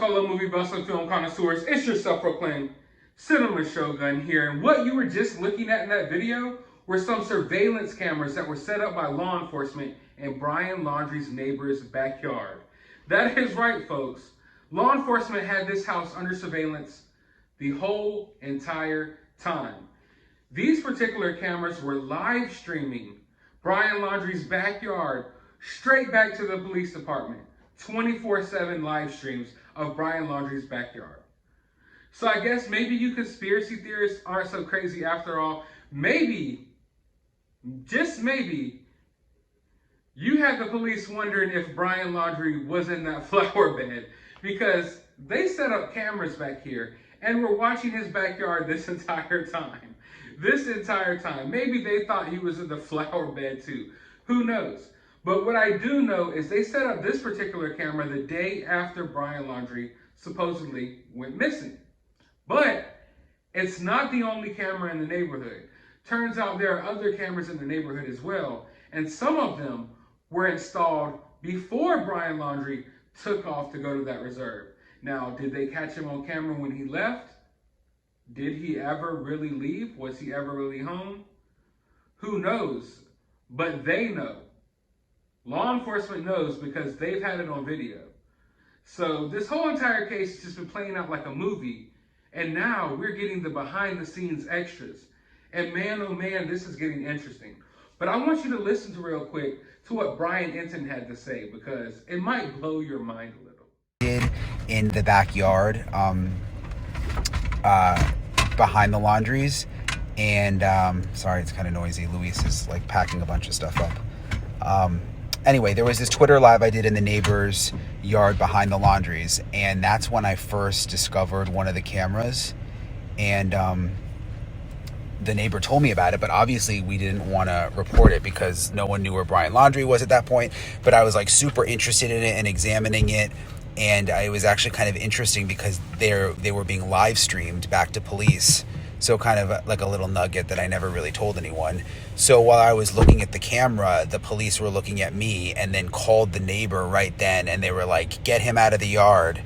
fellow movie buffs and film connoisseurs? It's your self-proclaimed cinema shogun here. And what you were just looking at in that video were some surveillance cameras that were set up by law enforcement in Brian Laundrie's neighbor's backyard. That is right, folks. Law enforcement had this house under surveillance the whole entire time. These particular cameras were live streaming Brian Laundrie's backyard straight back to the police department. 24/7 live streams of Brian Laundrie's backyard. So I guess maybe you conspiracy theorists aren't so crazy after all. Maybe, just maybe, you had the police wondering if Brian Laundrie was in that flower bed, because they set up cameras back here and were watching his backyard this entire time. This entire time. Maybe they thought he was in the flower bed too. Who knows? But what I do know is they set up this particular camera the day after Brian Laundrie supposedly went missing. But it's not the only camera in the neighborhood. Turns out there are other cameras in the neighborhood as well. And some of them were installed before Brian Laundrie took off to go to that reserve. Now, did they catch him on camera when he left? Did he ever really leave? Was he ever really home? Who knows? But they know. Law enforcement knows because they've had it on video. So this whole entire case has just been playing out like a movie. And now we're getting the behind the scenes extras. And man, oh man, this is getting interesting. But I want you to listen to real quick to what Brian Enton had to say, because it might blow your mind a little. In the backyard, behind the Laundries. And sorry, it's kind of noisy. Luis is like packing a bunch of stuff up. Anyway, there was this Twitter live I did in the neighbor's yard behind the Laundries, and that's when I first discovered one of the cameras. And the neighbor told me about it, but obviously we didn't want to report it because no one knew where Brian Laundrie was at that point. But I was like super interested in it and examining it, and it was actually kind of interesting because they were being live streamed back to police. So kind of like a little nugget that I never really told anyone. So while I was looking at the camera, the police were looking at me and then called the neighbor right then. And they were like, get him out of the yard.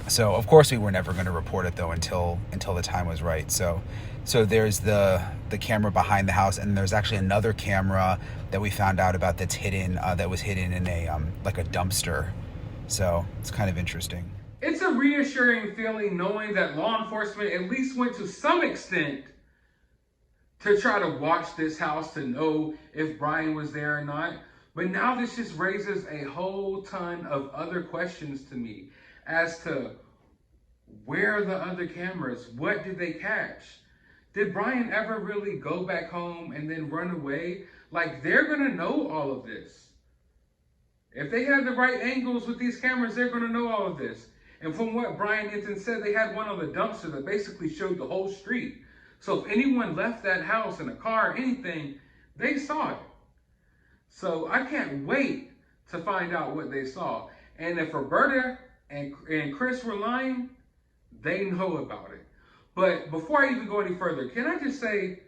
So of course we were never going to report it though until the time was right. So there's the camera behind the house, and there's actually another camera that we found out about that's hidden, that was hidden in a like a dumpster. So it's kind of interesting. It's a reassuring feeling knowing that law enforcement at least went to some extent to try to watch this house to know if Brian was there or not. But now this just raises a whole ton of other questions to me as to where are the other cameras? What did they catch? Did Brian ever really go back home and then run away? Like, they're going to know all of this. If they had the right angles with these cameras, they're going to know all of this. And from what Brian Enton said, they had one on the dumpster that basically showed the whole street. So if anyone left that house in a car or anything, they saw it. So I can't wait to find out what they saw. And if Roberta and Chris were lying, they know about it. But before I even go any further, can I just say,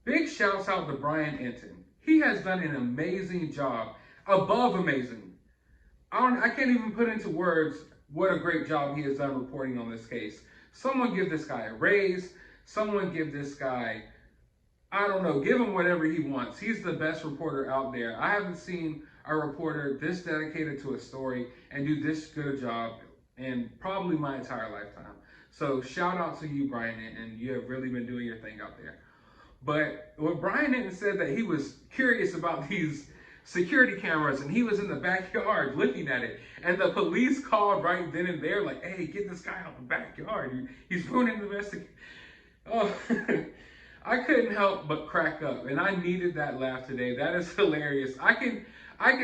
big shouts out to Brian Enton. He has done an amazing job, above amazing. I can't even put into words what a great job he has done reporting on this case. Someone give this guy a raise. Someone give this guy, I don't know, give him whatever he wants. He's the best reporter out there. I haven't seen a reporter this dedicated to a story and do this good a job in probably my entire lifetime. So shout out to you, Brian Enton. You have really been doing your thing out there. But what Brian Enton said, that he was curious about these security cameras, and he was in the backyard looking at it, and the police called right then and there like, hey, get this guy out the backyard, he's ruining the investigation. Oh, I couldn't help but crack up, and I needed that laugh today. That is hilarious. I can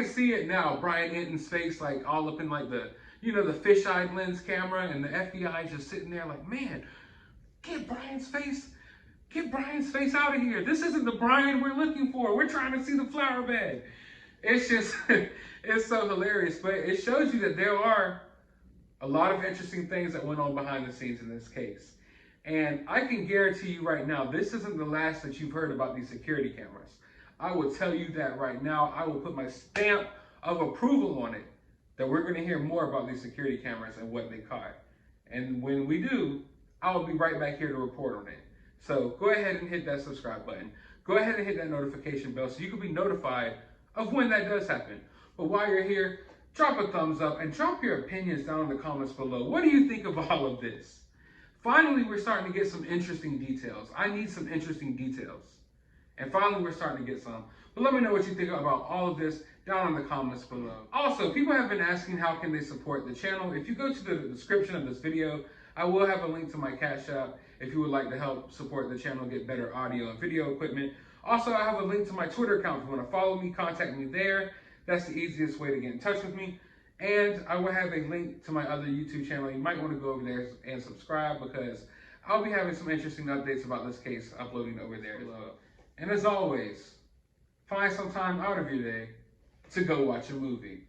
see it now, Brian Enton's face like all up in like the, you know, the fisheye lens camera, and the FBI just sitting there like, man, get Brian's face out of here. This isn't the Brian we're looking for. We're trying to see the flower bed. It's just, it's so hilarious, but it shows you that there are a lot of interesting things that went on behind the scenes in this case. And I can guarantee you right now, this isn't the last that you've heard about these security cameras. I will tell you that right now. I will put my stamp of approval on it. that we're going to hear more about these security cameras and what they caught. And when we do, I will be right back here to report on it. So go ahead and hit that subscribe button. Go ahead and hit that notification bell so you can be notified of when that does happen. But while you're here, drop a thumbs up and drop your opinions down in the comments below. What do you think of all of this? Finally, we're starting to get some interesting details. I need some interesting details. And finally, we're starting to get some. But let me know what you think about all of this down in the comments below. Also, people have been asking how can they support the channel. If you go to the description of this video, I will have a link to my CashApp if you would like to help support the channel, get better audio and video equipment. Also, I have a link to my Twitter account. If you want to follow me, contact me there. That's the easiest way to get in touch with me. And I will have a link to my other YouTube channel. You might want to go over there and subscribe because I'll be having some interesting updates about this case uploading over there as well. And as always, find some time out of your day to go watch a movie.